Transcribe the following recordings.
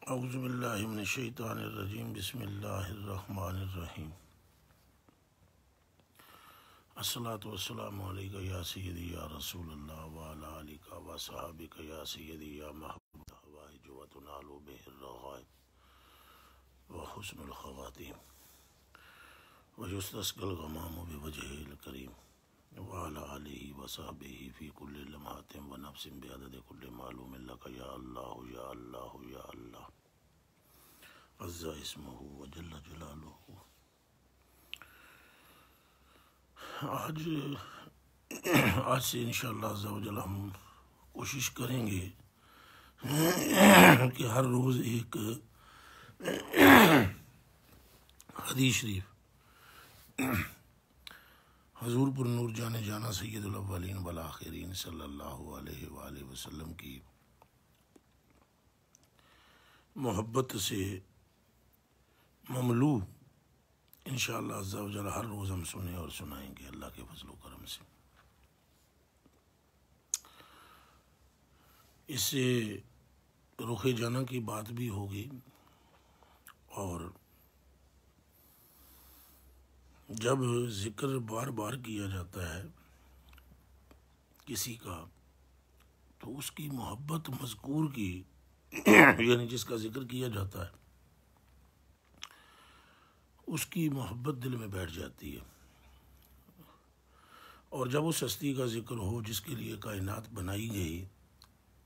औज़ुबिल्लाहि मिनश्शैतानिर्रजीम बिस्मिल्लाहिर्रहमानिर्रहीम अस्सलातु वस्सलामु अलैका या सय्यदी या रसूलल्लाह व अला आलिका व सहाबिका या सय्यदी या महबूब हवाइज व तुनालु बिहिर रग़ाइब व हुस्नुल ख़वातीम व युस्तस्क़ल ग़मामु बिवजहिल करीम व अला आलिहि व सहबिहि फ़ी कुल्लि लम्हातिन व नफ्सिन बिअददि कुल्लि मालूमिन लका या अल्लाह या अल्लाह या अल्लाह अज़्ज़ा इस्मुहु व जल्ल जलालुहु। आज से इंशाअल्लाह अज़्ज़ा व जल्ल हम कोशिश करेंगे कि हर रोज़ एक हदीस शरीफ हज़ूर पुर नूर जाने जाना सय्यदुल अव्वलीन वल आखिरीन सल्लल्लाहु अलैहि वसल्लम की मोहब्बत से ममलू इंशाअल्लाह अज़्ज़ा व जल्ल हर रोज़ हम सुने और सुनाएंगे अल्लाह के फज़ल व करम से। इससे रुखे जाना की बात भी होगी और जब ज़िक्र बार बार किया जाता है किसी का तो उसकी मोहब्बत मज़कूर की यानी जिसका ज़िक्र किया जाता है उसकी मोहब्बत दिल में बैठ जाती है। और जब उस हस्ती का ज़िक्र हो जिसके लिए कायनात बनाई गई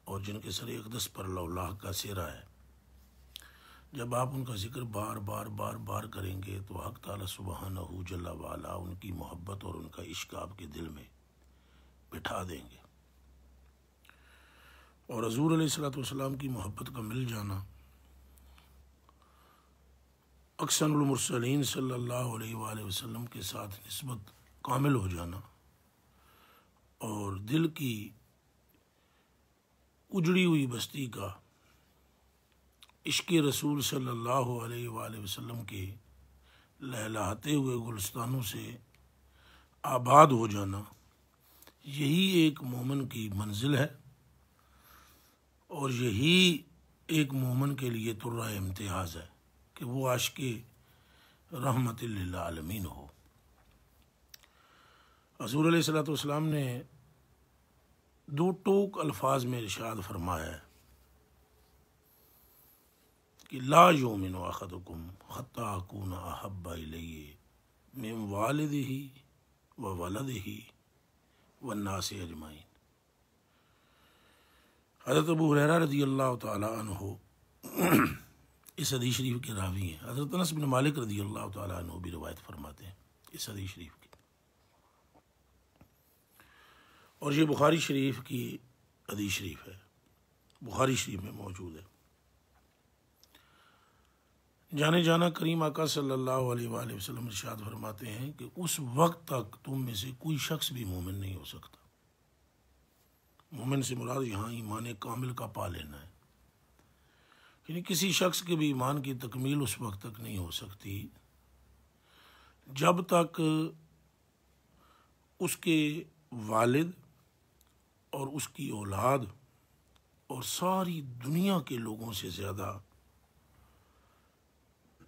और जिनके सर अक़दस पर लौलाह का सेरा है, जब आप उनका ज़िक्र बार बार बार बार करेंगे तो हक़ ताला सुब्हानहू जल्ला वाला उनकी मोहब्बत और उनका इश्क़ आपके दिल में बिठा देंगे। और हज़ूर अलैहिस्सलातु वस्सलाम की मोहब्बत का मिल जाना, अक़सनुल मुरसलीन सल्लल्लाहु अलैहि वसल्लम के साथ निस्बत कामिल हो जाना और दिल की उजड़ी हुई बस्ती का इश्क़ रसूल सल्लल्लाहु अलैहि वसल्लम के लहलहाते हुए गुलस्तानों से आबाद हो जाना, यही एक मोमिन की मंजिल है और यही एक मोमिन के लिए तुर्रा इम्तिहाज़ है कि वो आशिक़े रहमतिल लिल आलमीन हो। हज़ूर अलैहिस्सलातु वस्सलाम ने दो टोक अल्फाज में इरशाद फरमाया है कि ला युमिनु अहदुकुम हत्ता अकूना अहब्बा इलैहि मिन वालिदिही व वलदिही वन्नासि अजमाइन। हज़रत अबू हुरैरा रज़ियल्लाहु ताला अन्हु इस हदीस शरीफ के रावी हैं। हज़रत अनस बिन मालिक रज़ियल्लाहु ताला अन्हु भी रिवायत फरमाते हैं इस हदीस शरीफ की, और ये बुखारी शरीफ की हदीस शरीफ है, बुखारी शरीफ में मौजूद है। जाने जाना करीम आका सल्लल्लाहु अलैहि वसल्लम इरशाद फरमाते हैं कि उस वक्त तक तुम में से कोई शख्स भी मोमिन नहीं हो सकता। मोमिन से मुराद यहाँ ईमान कामिल का पा लेना है, यानी किसी शख्स के भी ईमान की तकमील उस वक्त तक नहीं हो सकती जब तक उसके वालिद और उसकी औलाद और सारी दुनिया के लोगों से ज़्यादा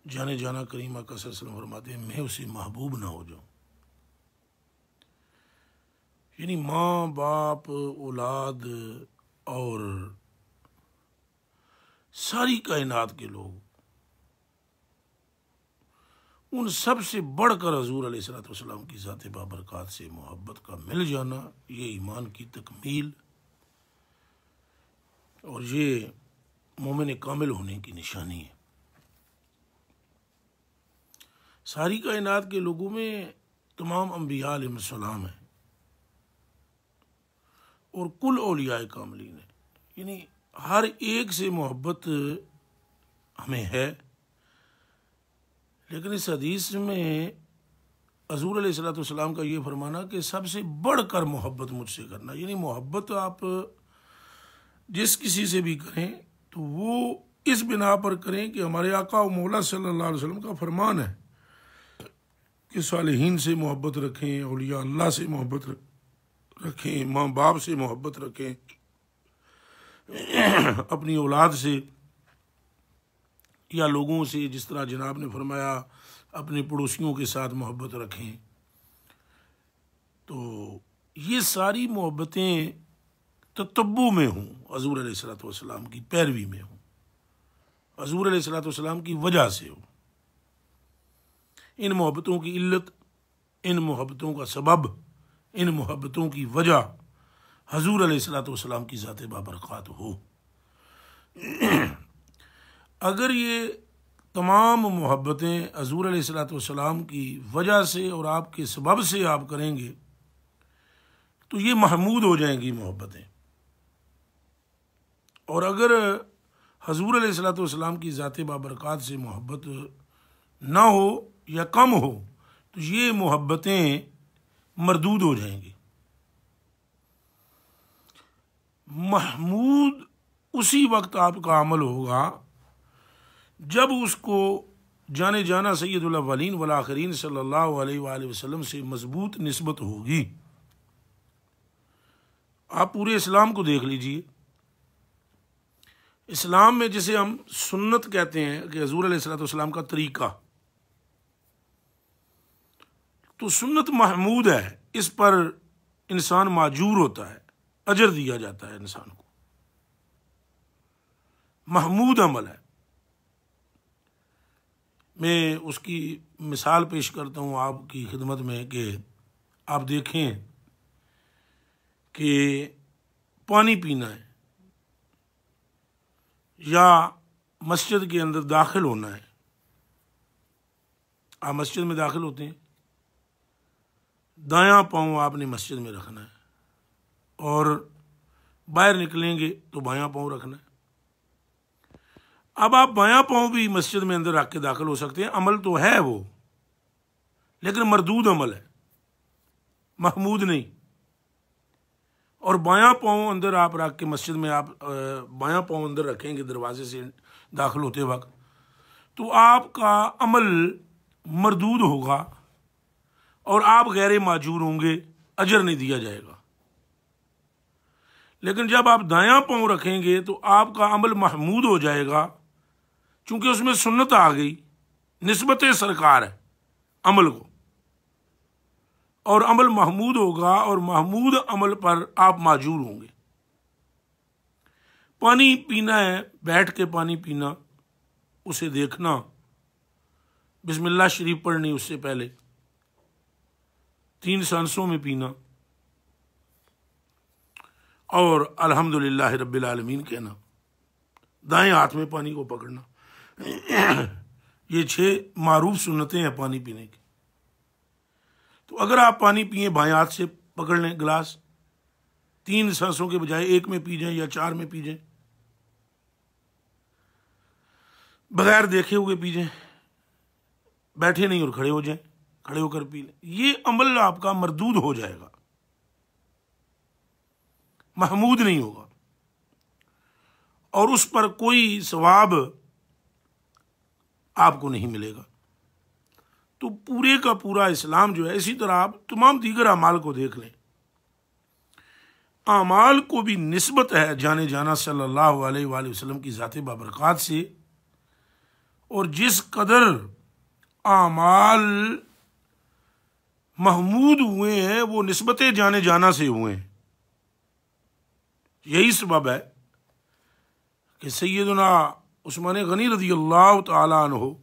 जाने जाना करीम आका सल्लल्लाहु अलैहि वसल्लम फरमाते हैं मैं उसे महबूब ना हो जाऊँ। यानी माँ बाप औलाद और सारी कायनात के लोग, उन सब से बढ़कर हज़ूर अलैहिस्सलातु वस्सलाम की ज़ात बाबरकात से मोहब्बत का मिल जाना, ये ईमान की तकमील और ये मोमिन कामिल होने की निशानी है। सारी कायनात के लोगों में तमाम अम्बिया अलैहिस्सलाम हैं और कुल औलिया कामिलीन है, यानी हर एक से मोहब्बत हमें है। लेकिन इस हदीस में हज़ूर अलैहिस्सलातु वस्सलाम का ये फरमाना कि सबसे बढ़कर मोहब्बत मुझसे करना, यानी मोहब्बत आप जिस किसी से भी करें तो वो इस बिना पर करें कि हमारे आका व मौला सल्लल्लाहु अलैहि वसल्लम का फरमान है कि सालिहीन से मोहब्बत रखें, औलिया अल्लाह से मोहब्बत रखें, माँ बाप से मोहब्बत रखें, अपनी औलाद से या लोगों से, जिस तरह जनाब ने फरमाया अपने पड़ोसियों के साथ मोहब्बत रखें, तो ये सारी मोहब्बतें ततब्बु में हूँ, हजूर अलैहिस्सलातु वस्सलाम की पैरवी में हूँ, हजूर अलैहिस्सलातु वस्सलाम की वजह से हूँ। इन मोहब्बतों की इल्लत, इन मोहब्बतों का सबब, इन मोहब्बतों की वजह हजूर अलैहिस्सलातु वस्सलाम की ज़ात बाबरक़ात हो। अगर ये तमाम मोहब्बतें हजूर अलैहिस्सलातु वस्सलाम की वजह से और आपके सबब से आप करेंगे तो ये महमूद हो जाएंगी मोहब्बतें। और अगर हजूर अलैहिस्सलातु वस्सलाम की ज़ात बाबरक़ात से मोहब्बत ना हो या कम हो तो ये मोहब्बतें मरदूद हो जाएंगी। महमूद उसी वक्त आपका अमल होगा जब उसको जाने जाना सैयदुल अव्वलीन वल आखिरीन सल्लल्लाहु अलैहि वसल्लम से मजबूत निस्बत होगी। आप पूरे इस्लाम को देख लीजिए, इस्लाम में जिसे हम सुन्नत कहते हैं कि हजूर अलैहिस्सलातु वस्सलाम का तरीका, तो सुन्नत महमूद है, इस पर इंसान माजूर होता है, अजर दिया जाता है इंसान को, महमूद अमल है। मैं उसकी मिसाल पेश करता हूँ आपकी खिदमत में कि आप देखें कि पानी पीना है या मस्जिद के अंदर दाखिल होना है। आप मस्जिद में दाखिल होते हैं, दायां पाँव आपने मस्जिद में रखना है और बाहर निकलेंगे तो बायां पाँव रखना है। अब आप बायां पाँव भी मस्जिद में अंदर रख के दाखिल हो सकते हैं, अमल तो है वो, लेकिन मरदूद अमल है, महमूद नहीं। और बायां पाँव अंदर आप रख के मस्जिद में आप बायां पाँव अंदर रखेंगे दरवाजे से दाखिल होते वक्त, तो आपका अमल मरदूद होगा और आप गैर माजूर होंगे, अजर नहीं दिया जाएगा। लेकिन जब आप दायां पाँव रखेंगे तो आपका अमल महमूद हो जाएगा, चूंकि उसमें सुन्नत आ गई, निस्बत सरकार है अमल को, और अमल महमूद होगा और महमूद अमल पर आप माजूर होंगे। पानी पीना है, बैठ के पानी पीना, उसे देखना, बिस्मिल्लाह शरीफ पढ़नी, उससे पहले 3 सांसों में पीना और अल्हम्दुलिल्लाह रब्बिल आलमीन कहना, दाएं हाथ में पानी को पकड़ना। ये 6 मारूफ सुन्नतें हैं पानी पीने की। तो अगर आप पानी पिए, बाएं हाथ से पकड़ लें गिलास, 3 सांसों के बजाय 1 में पी जाएं या 4 में पी जाएं, बगैर देखे हुए पी जाएं, बैठे नहीं और खड़े हो जाएं, खड़े होकर पी लें, ये अमल आपका मरदूद हो जाएगा, महमूद नहीं होगा और उस पर कोई सवाब आपको नहीं मिलेगा। तो पूरे का पूरा इस्लाम जो है, इसी तरह आप तमाम दीगर अमाल को देख लें, अमाल को भी निस्बत है जाने जाना सल्लल्लाहु अलैहि वसल्लम की ज़ात बाबरक़ात से, और जिस कदर अमाल महमूद हुए हैं वो निस्बत जाने जाना से हुए हैं। यही सबब है कि सैयदना उस्मान गनी रज़ी अल्लाह तआला अन्हु,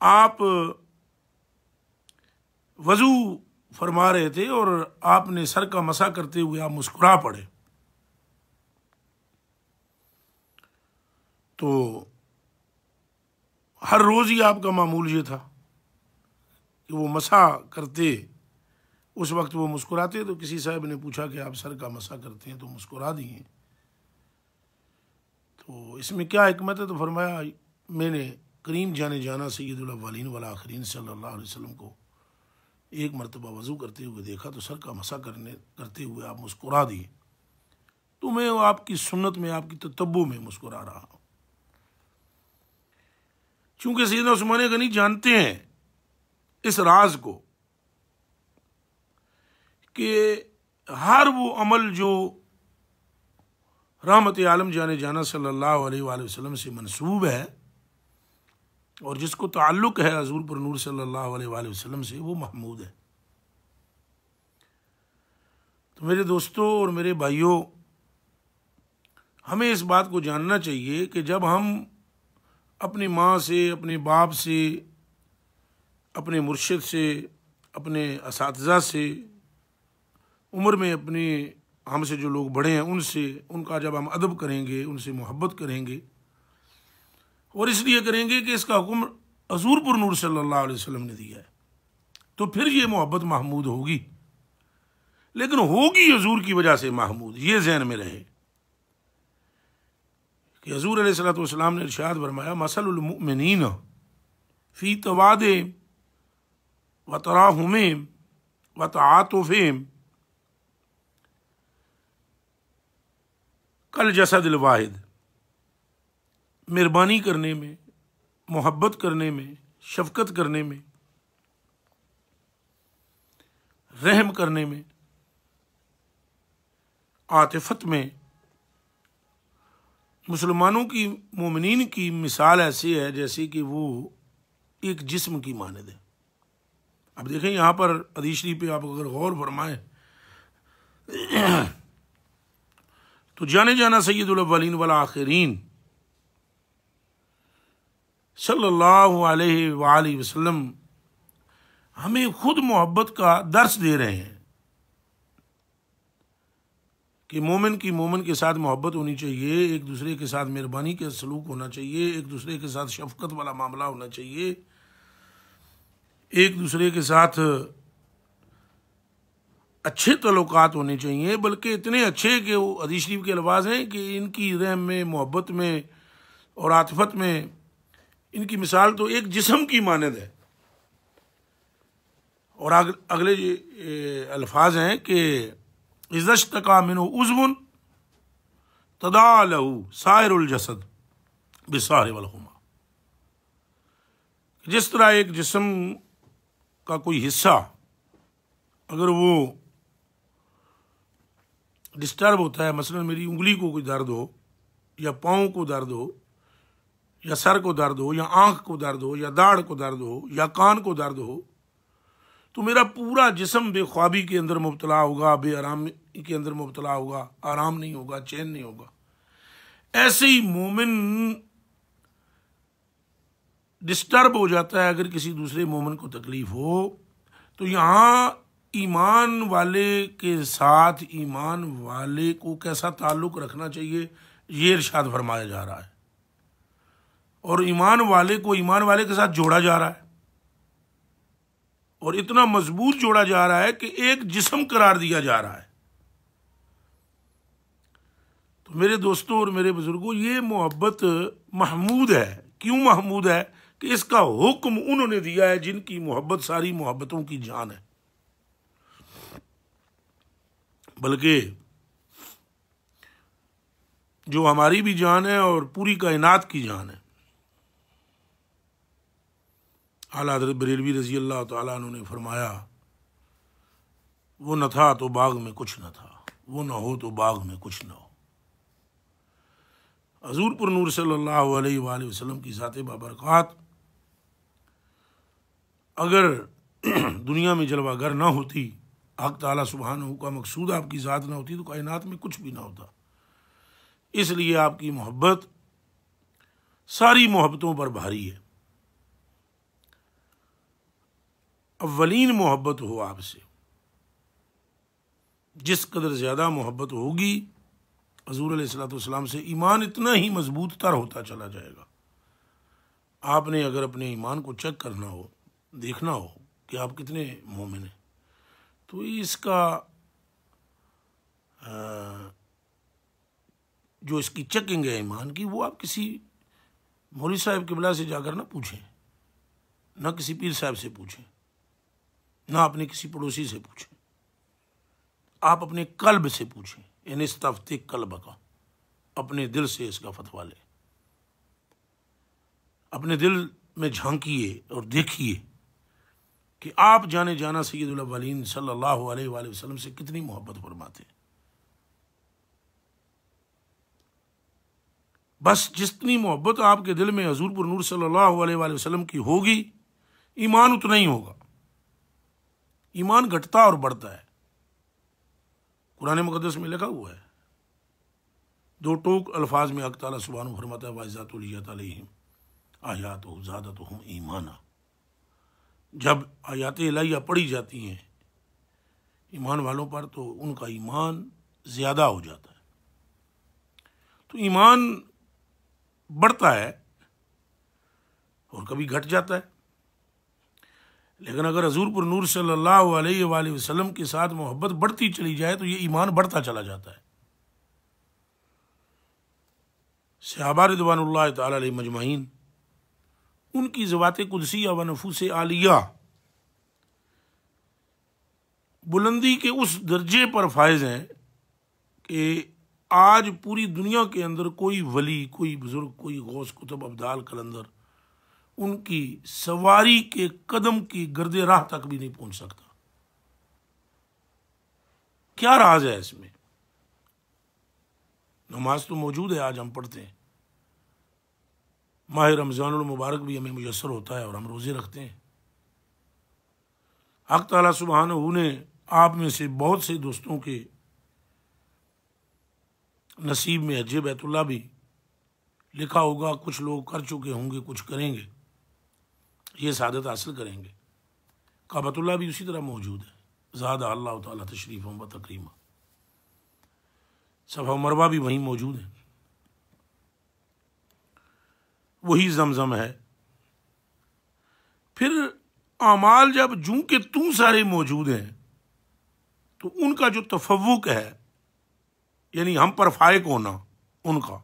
आप वजू फरमा रहे थे और आपने सर का मसा करते हुए आप मुस्कुरा पड़े, तो हर रोज ही आपका मामूल ये था कि वो मसा करते, उस वक्त वो मुस्कुराते। तो किसी साहब ने पूछा कि आप सर का मसा करते हैं तो मुस्कुरा दिए, तो इसमें क्या हिकमत है? तो फरमाया, मैंने करीम जाने जाना सैयदुल अव्वलीन वल आखिरीन सल्लल्लाहु अलैहि वसल्लम को एक मरतबा वज़ू करते हुए देखा तो सर का मसा करते हुए आप मुस्कुरा दिए, तो मैं आपकी सुन्नत में, आपकी ततब्बु में मुस्कुरा रहा हूँ। चूंकि सैयदना उस्मान गनी जानते हैं इस राज को कि हर वो अमल जो रहमत आलम जाने जाना सल्लल्लाहु अलैहि वसल्लम से मंसूब है और जिसको ताल्लुक़ है हज़ूर पर नूर सल्लल्लाहु अलैहि वसल्लम से, वो महमूद है। तो मेरे दोस्तों और मेरे भाइयों, हमें इस बात को जानना चाहिए कि जब हम अपनी माँ से, अपने बाप से, अपने मुर्शिद से, अपने असातिज़ा से, उम्र में अपने हमसे जो लोग बड़े हैं उनसे, उनका जब हम अदब करेंगे, उनसे मोहब्बत करेंगे, और इसलिए करेंगे कि इसका हुक्म हज़ूर पर नूर सल्लल्लाहु अलैहि वसल्लम ने दिया है, तो फिर ये मोहब्बत महमूद होगी। लेकिन होगी हज़ूर की वजह से महमूद, ये ज़हन में रहे कि हज़ूर अलैहिस्सलातु वस्सलाम ने इरशाद फरमाया, मसलुल मुमिनीन फ़ी तवादिहिम व तराहुमिहिम व तआतुफ़िहिम कल जसदिल वाहिद। मेहरबानी करने में, मोहब्बत करने में, शफकत करने में, रहम करने में, आतिफत में मुसलमानों की, मोमिनीन की मिसाल ऐसी है जैसे कि वो एक जिस्म की मानद है। अब देखें यहाँ पर हदीस शरीफ पे आप अगर गौर फरमाएं तो जाने जाना सय्यदुल अव्वलीन वल आखिरीन सल्लल्लाहु अलैहि वसल्लम हमें खुद मोहब्बत का दर्स दे रहे हैं कि मोमिन की मोमिन के साथ मोहब्बत होनी चाहिए, एक दूसरे के साथ मेहरबानी का सलूक होना चाहिए, एक दूसरे के साथ शफकत वाला मामला होना चाहिए, एक दूसरे के साथ अच्छे तल्लुकात होने चाहिए, बल्कि इतने अच्छे कि वो हदीस शरीफ के अल्फाज हैं कि इनकी रहम में, मोहब्बत में और आतिफत में इनकी मिसाल तो एक जिस्म की मानद है। और अगले अल्फाज हैं कि इज़्तका मिन्हु उज़्वुन तदा लहू साइरुल जसद बिस्साहरि वल हुमा। जिस तरह एक जिस्म का कोई हिस्सा अगर वो डिस्टर्ब होता है, मसलन मेरी उंगली को कोई दर्द हो, या पाँव को दर्द हो, या सर को दर्द हो, या आँख को दर्द हो, या दाढ़ को दर्द हो, या कान को दर्द हो, तो मेरा पूरा जिस्म बेख्वाबी के अंदर मुब्तला होगा, बेआराम के अंदर मुब्तला होगा, आराम नहीं होगा, चैन नहीं होगा। ऐसे ही मोमिन डिस्टर्ब हो जाता है अगर किसी दूसरे मोमिन को तकलीफ हो। तो यहाँ ईमान वाले के साथ ईमान वाले को कैसा ताल्लुक रखना चाहिए, ये इरशाद फरमाया जा रहा है, और ईमान वाले को ईमान वाले के साथ जोड़ा जा रहा है, और इतना मजबूत जोड़ा जा रहा है कि एक जिस्म करार दिया जा रहा है। तो मेरे दोस्तों और मेरे बुजुर्गों, ये मोहब्बत महमूद है। क्यों महमूद है? कि इसका हुक्म उन्होंने दिया है जिनकी मोहब्बत सारी मोहब्बतों की जान है, बल्कि जो हमारी भी जान है और पूरी कायनात की जान है। आला हज़रत बरेलवी रज़ी अल्लाह तआला अन्हु ने फरमाया, वो न था तो बाग में कुछ न था, वो न हो तो बाग में कुछ न हो। हज़ूर पर नूर सल्लल्लाहु अलैहि वसल्लम की ज़ात बाबरकत अगर दुनिया में जलवागर ना होती, हक़ ताला सुब्हानहू का मकसूद आपकी ज़ात ना होती, तो कायनात में कुछ भी ना होता। इसलिए आपकी मोहब्बत सारी मोहब्बतों पर भारी है। अव्वलीन मोहब्बत हो आपसे, जिस कदर ज़्यादा मोहब्बत होगी हज़ूर अलैहिस्सलातु वस्सलाम से, ईमान इतना ही मजबूत तर होता चला जाएगा। आपने अगर अपने ईमान को चेक करना हो, देखना हो कि आप कितने मोमिन हैं, तो इसका जो इसकी चेकिंग है ईमान की, वो आप किसी मौलवी साहब क़िबला से जाकर ना पूछें, ना किसी पीर साहब से पूछें, ना अपने किसी पड़ोसी से पूछें, आप अपने कल्ब से पूछें। इनिस्तफ्ति कल्ब का, अपने दिल से इसका फतवा लें। अपने दिल में झांकिए और देखिए कि आप जाने जाना सय्यदुल अव्वलीन सल्लल्लाहु अलैहि वसल्लम से कितनी मोहब्बत फरमाते हैं। बस जितनी मोहब्बत आपके दिल में हजूर पर नूर सल्लल्लाहु अलैहि वसल्लम की होगी, ईमान उतना ही होगा। ईमान घटता और बढ़ता है। कुरान मुकद्दस में लिखा हुआ है, दो टोक अल्फाज में अल्लाह ताला सुब्हानहू फरमाता है, वाइज़ातुलियत अलैहिम आयातुहु ज़ादतहुम ईमाना। जब आयात इलाहिया पढ़ी जाती हैं ईमान वालों पर तो उनका ईमान ज्यादा हो जाता है। तो ईमान बढ़ता है और कभी घट जाता है। लेकिन अगर हजूर पर नूर सल्लल्लाहु अलैहि वसल्लम के साथ मोहब्बत बढ़ती चली जाए तो ये ईमान बढ़ता चला जाता है। सहाबा रिदवानुल्लाह तआला अलैहिम मजमाइन, उनकी ज़वात कुदसिया व नफूस आलिया बुलंदी के उस दर्जे पर फायज हैं कि आज पूरी दुनिया के अंदर कोई वली, कोई बुजुर्ग, कोई गौस कुतुब अब्दाल कलंदर उनकी सवारी के कदम की गर्दे राह तक भी नहीं पहुंच सकता। क्या राज है इसमें? नमाज तो मौजूद है, आज हम पढ़ते हैं, माह रमज़ानुल मुबारक भी हमें मुयस्सर होता है और हम रोजे रखते हैं। हक़ ताला सुब्हानहू ने आप में से बहुत से दोस्तों के नसीब में हज बैतुल्लाह भी लिखा होगा। कुछ लोग कर चुके होंगे, कुछ करेंगे, ये सादत हासिल करेंगे। काबतुल्लाह भी उसी तरह मौजूद है, ज़ादा अल्लाह ताला तशरीफ़म व तकरीमा। सफ़ा मरवा भी वहीं मौजूद है, वही जमजम है। फिर आमाल जब जूं के तू सारे मौजूद हैं तो उनका जो तफव्वुक है, यानी हम पर फायक होना, उनका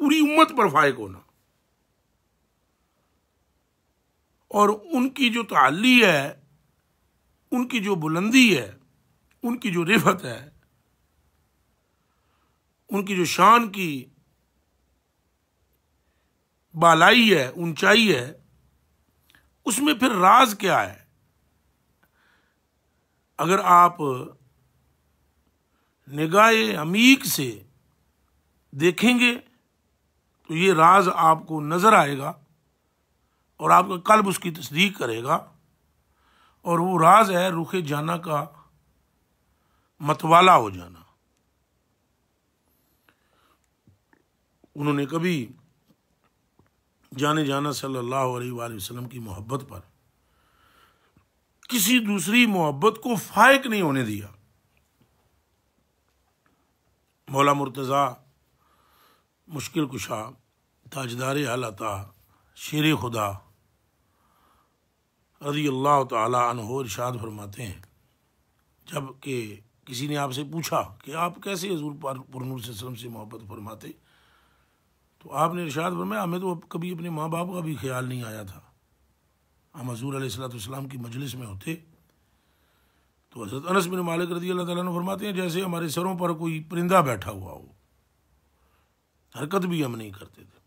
पूरी उम्मत पर फायक होना, और उनकी जो ताल्ली है, उनकी जो बुलंदी है, उनकी जो रिफत है, उनकी जो शान की बालाई है, ऊंचाई है, उसमें फिर राज क्या है? अगर आप निगाहे अमीक से देखेंगे तो ये राज आपको नजर आएगा और आपका कल्ब उसकी तस्दीक करेगा। और वो राज है रुखे जाना का मतवाला हो जाना। उन्होंने कभी जाने जाना सल्लल्लाहु अलैहि वसल्लम की मोहब्बत पर किसी दूसरी मोहब्बत को फायक नहीं होने दिया। मौला मुर्तज़ा, मुश्किल कुशा, ताजदार आलता, शेर खुदा रज़ी अल्लाह तआला अन्हु इरशाद फरमाते हैं, जब कि किसी ने आपसे पूछा कि आप कैसे हुज़ूर पर नूर सल्लल्लाहु से मोहब्बत फरमाते, तो आपने इरशाद फरमाया, हमें तो कभी अपने माँ बाप का भी ख्याल नहीं आया था। हम हुज़ूर अलैहिस्सलाम की मजलिस में होते तो हज़रत अनस बिन मालिक रज़ी अल्लाह तआला अन्हु फरमाते हैं, जैसे हमारे सरों पर कोई परिंदा बैठा हुआ हो, हरकत भी हम नहीं करते थे।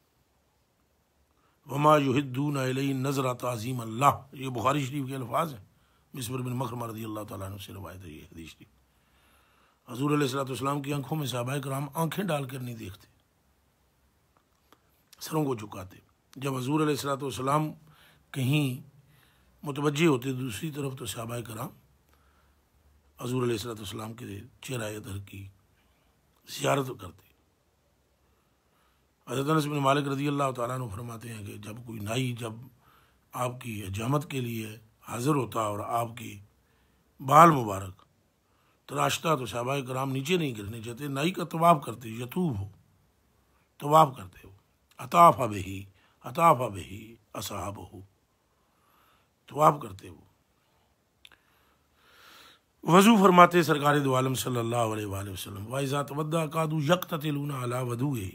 वमा युहिद्दूना इलैहि नज़रा ताज़ीम अल्लाह, ये बुखारी शरीफ के अल्फाज हैं। मिस्बर बिन मखरमा रज़ी अल्लाह तआला अन्हु से रवायत है ये हदीस की। हुज़ूर अलैहिस्सलाम की आंखों में सहाबाए किराम आंखें डालकर नहीं देखते, सरों को झुकाते। जब हुज़ूर अलैहिस्सलाम कहीं मुतवज्जे होते दूसरी तरफ तो सहाबाए किराम हुज़ूर अलैहिस्सलाम के चेहरा अदर की ज़ियारत करते। हज़रत अनस बिन मालिक रज़ी अल्लाह तआला अन्हु फरमाते हैं कि जब कोई नाई जब आपकी हजामत के लिए हाजिर होता और आपकी बाल मुबारक तराशता तो सहाबाए किराम नीचे नहीं गिरने चाहते, नाई का तवाफ़ करते, यतूब हो, तवाफ़ करते हो, अताफ़ा बिही असहाब हो, तवाफ़ करते हो। वज़ू फरमाते सरकार दो आलम सल्लल्लाहु अलैहि वसल्लम, वाइज़ा तवद्दा कादू यक़्ततिलूना अला वदूए।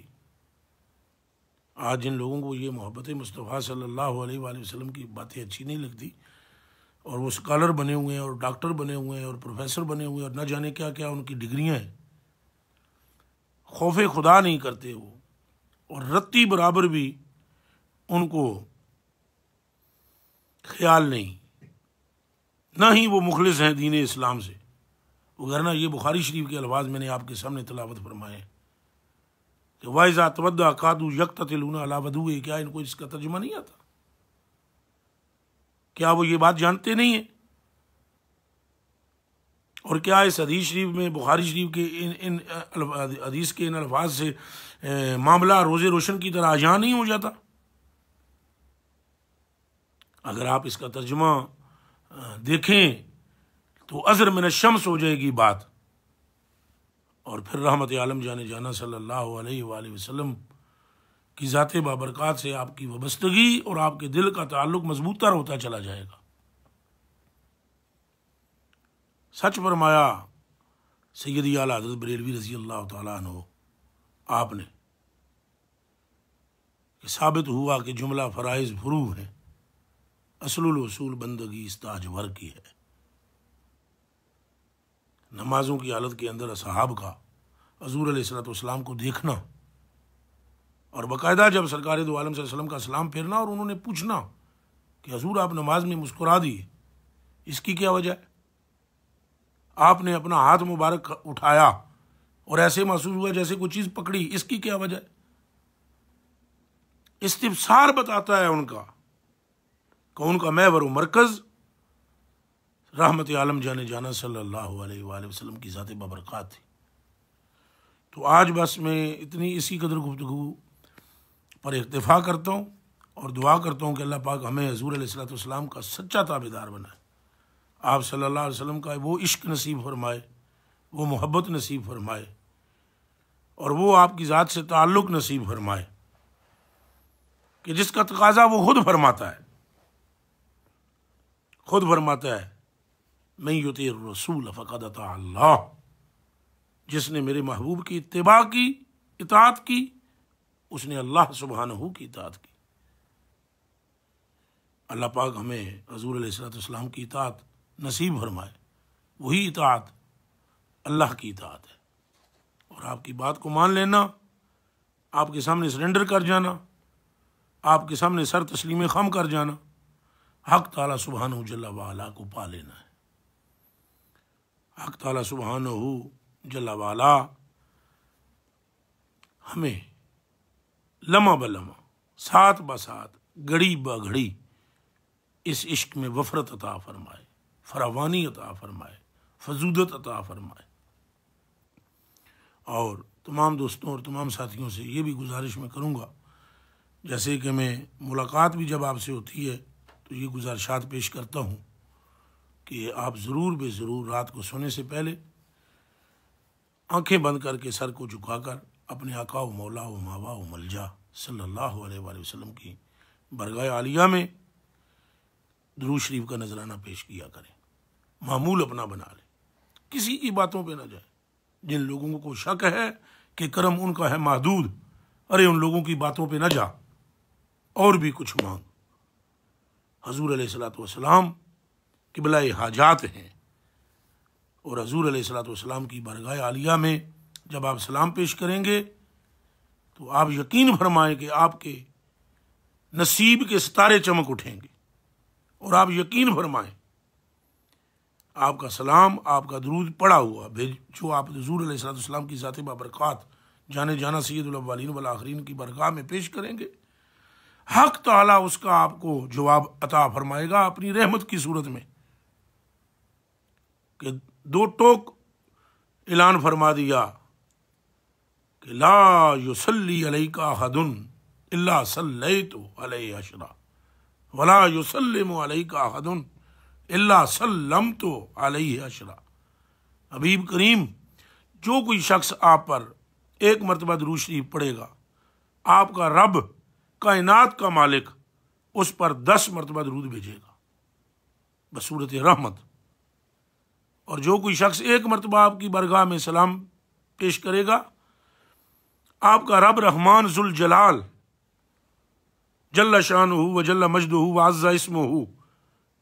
आज जिन लोगों को ये मोहब्बत मुस्तफ़ा सल्लल्लाहु अलैहि वसल्लम की बातें अच्छी नहीं लगती और वो स्कॉलर बने हुए हैं और डॉक्टर बने हुए हैं और प्रोफेसर बने हुए हैं और न जाने क्या क्या उनकी डिग्रियां हैं, खौफ खुदा नहीं करते वो, और रत्ती बराबर भी उनको ख्याल नहीं, ना ही वो मुखलिस हैं दीन इस्लाम से वगैरह। ये बुखारी शरीफ के अल्फाज मैंने आपके सामने तिलावत फरमाए। कि वाइज़ा तवद्दा कादू यक्ततिलूना अला वदुए, क्या इनको इसका तर्जुमा नहीं आता? क्या वो ये बात जानते नहीं है? और क्या इस हदीस शरीफ में, बुखारी शरीफ के इन हदीस के इन अल्फाज से मामला रोज़े रोशन की तरह आजान नहीं हो जाता? अगर आप इसका तर्जुमा देखें तो अज़र मिन शम्स हो जाएगी बात, और फिर रहमत आलम जाने जाना सल्लल्लाहु अलैहि वसल्लम की ज़ाते बाबरकात से आपकी वबस्तगी और आपके दिल का ताल्लुक मजबूतर होता चला जाएगा। सच फरमाया सैयदी आला हज़रत बरेलवी रज़ी अल्लाह तआला अन्हु आपने कि साबित हुआ कि जुमला फ़राइज़ फ़ुरू है, असलुल उसूल बंदगी इस्ताजवर की है। नमाजों की हालत के अंदर असहाब का हज़ूर अलैहिस्सलाम को देखना, और बाकायदा जब सरकार दो आलम सल्लल्लाहु अलैहि वसल्लम का सलाम फेरना और उन्होंने पूछना कि हज़ूर आप नमाज में मुस्कुरा दिए, इसकी क्या वजह है? आपने अपना हाथ मुबारक उठाया और ऐसे महसूस हुआ जैसे कोई चीज़ पकड़ी, इसकी क्या वजह है? इस्तिफसार बताता है उनका कि उनका महवर मरकज़ रहमत आलम जाने जाना सल्लल्लाहु अलैहि वसल्लम की ज़ात बबरकात थी। तो आज बस मैं इतनी इसी कदर गुफ्तगू पर इक्तिफा करता हूँ और दुआ करता हूँ कि अल्लाह पाक हमें हज़ूर अलैहिस्सलाम का सच्चा ताबेदार बनाए, आप सल्लल्लाहु अलैहि वसल्लम का वो इश्क नसीब फरमाए, वो मोहब्बत नसीब फरमाए, और वो आपकी ज़ात से ताल्लुक़ नसीब फरमाए कि जिसका तकाज़ा वो खुद फरमाता है, खुद फरमाता है मैं युतीर रसूल फ़क़द अता अल्लाह, जिसने मेरे महबूब की इत्तिबा की, इताअत की, उसने अल्लाह सुब्हानहू की इताअत की। अल्लाह पाक हमें हज़ूर अलैहिस्सलाम की इताअत नसीब फरमाए। वही इताअत अल्लाह की इताअत है, और आपकी बात को मान लेना, आपके सामने सरेंडर कर जाना, आपके सामने सर तस्लीम खम कर जाना, हक़ ताला सुब्हानहू जल्ला वाला को पा लेना है। हक़ ताला सुब्हानहू जल्ला वाला हमें लम्हा ब लम्हा, साथ ब साथ, घड़ी ब घड़ी इस इश्क में वफ़रत अता फरमाए, फरावानी अता फरमाए, फजूदत अता फरमाए। और तमाम दोस्तों और तमाम साथियों से ये भी गुजारिश मैं करूँगा, जैसे कि मैं मुलाकात भी जब आपसे होती है तो ये गुजारिशात पेश करता हूँ कि आप ज़रूर बेज़रूर रात को सोने से पहले आंखें बंद करके सर को झुकाकर अपने आका व मौला व मावा व मलजा सल्लल्लाहु अलैहि वसल्लम की बरगाह आलिया में दुरूद शरीफ का नजराना पेश किया करें। मामूल अपना बना लें, किसी की बातों पे ना जाए। जिन लोगों को शक है कि करम उनका है महदूद, अरे उन लोगों की बातों पे ना जा, और भी कुछ मांग। हजूर अलैहिस्सलातु वस्सलाम किबला हाजात हैं, और हजूर अलैहिस्सलातु वस्सलाम की बरगाह आलिया में जब आप सलाम पेश करेंगे तो आप यकीन फरमाएं कि आपके नसीब के सितारे चमक उठेंगे, और आप यकीन फरमाएं आपका सलाम, आपका दुरूद पड़ा हुआ जो आप हजूर अलैहिस्सलातु वस्सलाम की ज़ात बाबरकात जाने जाना सय्यदुल अव्वलीन वल आखिरीन की बरगाह में पेश करेंगे, हक़ ताला उसका आपको जवाब अता फरमाएगा अपनी रहमत की सूरत में, कि दो टोक ऐलान फरमा दिया कि ला युसल्ली अलैका अहदुन इल्ला सल्लैतु अलैहि अशरा वला युसल्लिमु अलैका अहदुन इल्ला सल्लमतु अलैहि अशरा। हबीब करीम, जो कोई शख्स आप पर एक मरतबा दुरूद शरीफ पढ़ेगा, आपका रब कायनात का मालिक उस पर 10 मरतबा दुरूद भेजेगा बसूरत रहमत। और जो कोई शख्स एक मरतबा आपकी बरगाह में सलाम पेश करेगा, आपका रब रहमान जुल जलाल जल्ला शानुहु व जल्ला मजदुहु व अज़्ज़ा इस्मुहु,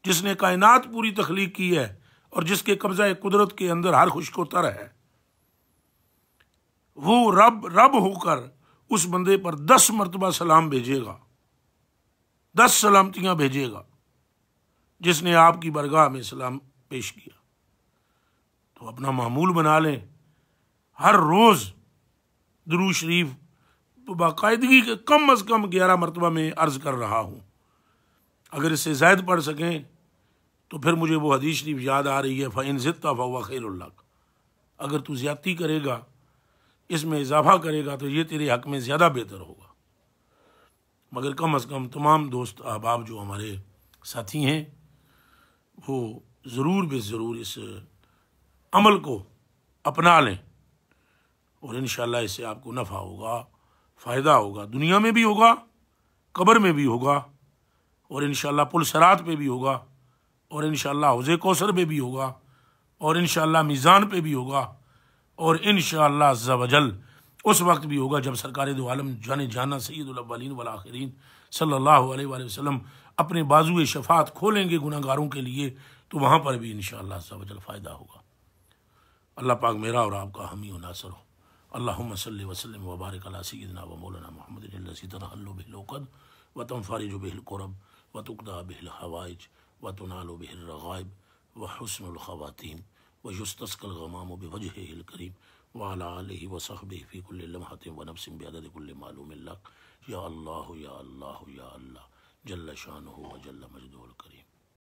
जिसने कायनात पूरी तख्लीक की है और जिसके कब्ज़ा कुदरत के अंदर हर खुश्को तर है, वो रब होकर उस बंदे पर 10 मरतबा सलाम भेजेगा, 10 सलामतियाँ भेजेगा जिसने आपकी बरगाह में सलाम पेश किया। तो अपना मामूल बना लें, हर रोज़ दुरूद शरीफ बाकायदगी के कम अज़ कम 11 मरतबा में अर्ज़ कर रहा हूँ। अगर इससे ज़ायद पढ़ सकें तो फिर मुझे वो हदीस शरीफ याद आ रही है, फ़इन ज़िद्ता फ़हुवा खैरुल लक। अगर तू ज़्यादती करेगा, इसमें इजाफा करेगा तो ये तेरे हक़ में ज़्यादा बेहतर होगा। मगर कम अज़ कम तमाम दोस्त अहबाब जो हमारे साथी हैं वो ज़रूर बेज़रूर इस अमल को अपना लें और इंशाअल्लाह इससे आपको नफ़ा होगा, फ़ायदा होगा, दुनिया में भी होगा, कब्र में भी होगा और इंशाअल्लाह पुल सरात पे भी होगा और इंशाअल्लाह हौज़े कौसर पे भी होगा और इंशाअल्लाह मीज़ान पे भी होगा और इंशाअल्लाह अज़्ज़ा वजल उस वक्त भी होगा जब सरकार दो आलम जाने जाना सय्यदुल अव्वलीन वल आखिरीन सल्लल्लाहु अलैहि वसल्लम अपने बाजुए शफ़ात खोलेंगे गुनाहगारों के लिए, तो वहाँ पर भी इंशाअल्लाह अज़्ज़ा वजल फ़ायदा होगा। अल्लाह पाक मेरा और आपका हामी और नासर हो। अल्लाहुम्मा सल्लि व सल्लिम व बारिक अला सय्यिदिना व मौलाना मुहम्मदिन अल्लज़ी तनहल्लु बिहिल उक़द व तनफ़रिजु बिहिल कुरब व तुक़दा बिहिल हवाइज व तुनालु बिहिल रग़ाइब व हुस्नुल ख़वातीम व युस्तस्क़ल ग़मामु बिवजहिहिल करीम व अला आलिहि व सहबिहि फ़ी कुल्लि लम्हतिन व नफ़्सिन बिअददि कुल्लि मालूमिन लक। या अल्लाह या अल्लाह या अल्लाह जल्ल शानुहुहु व जल्ल मजदुहुल करीम।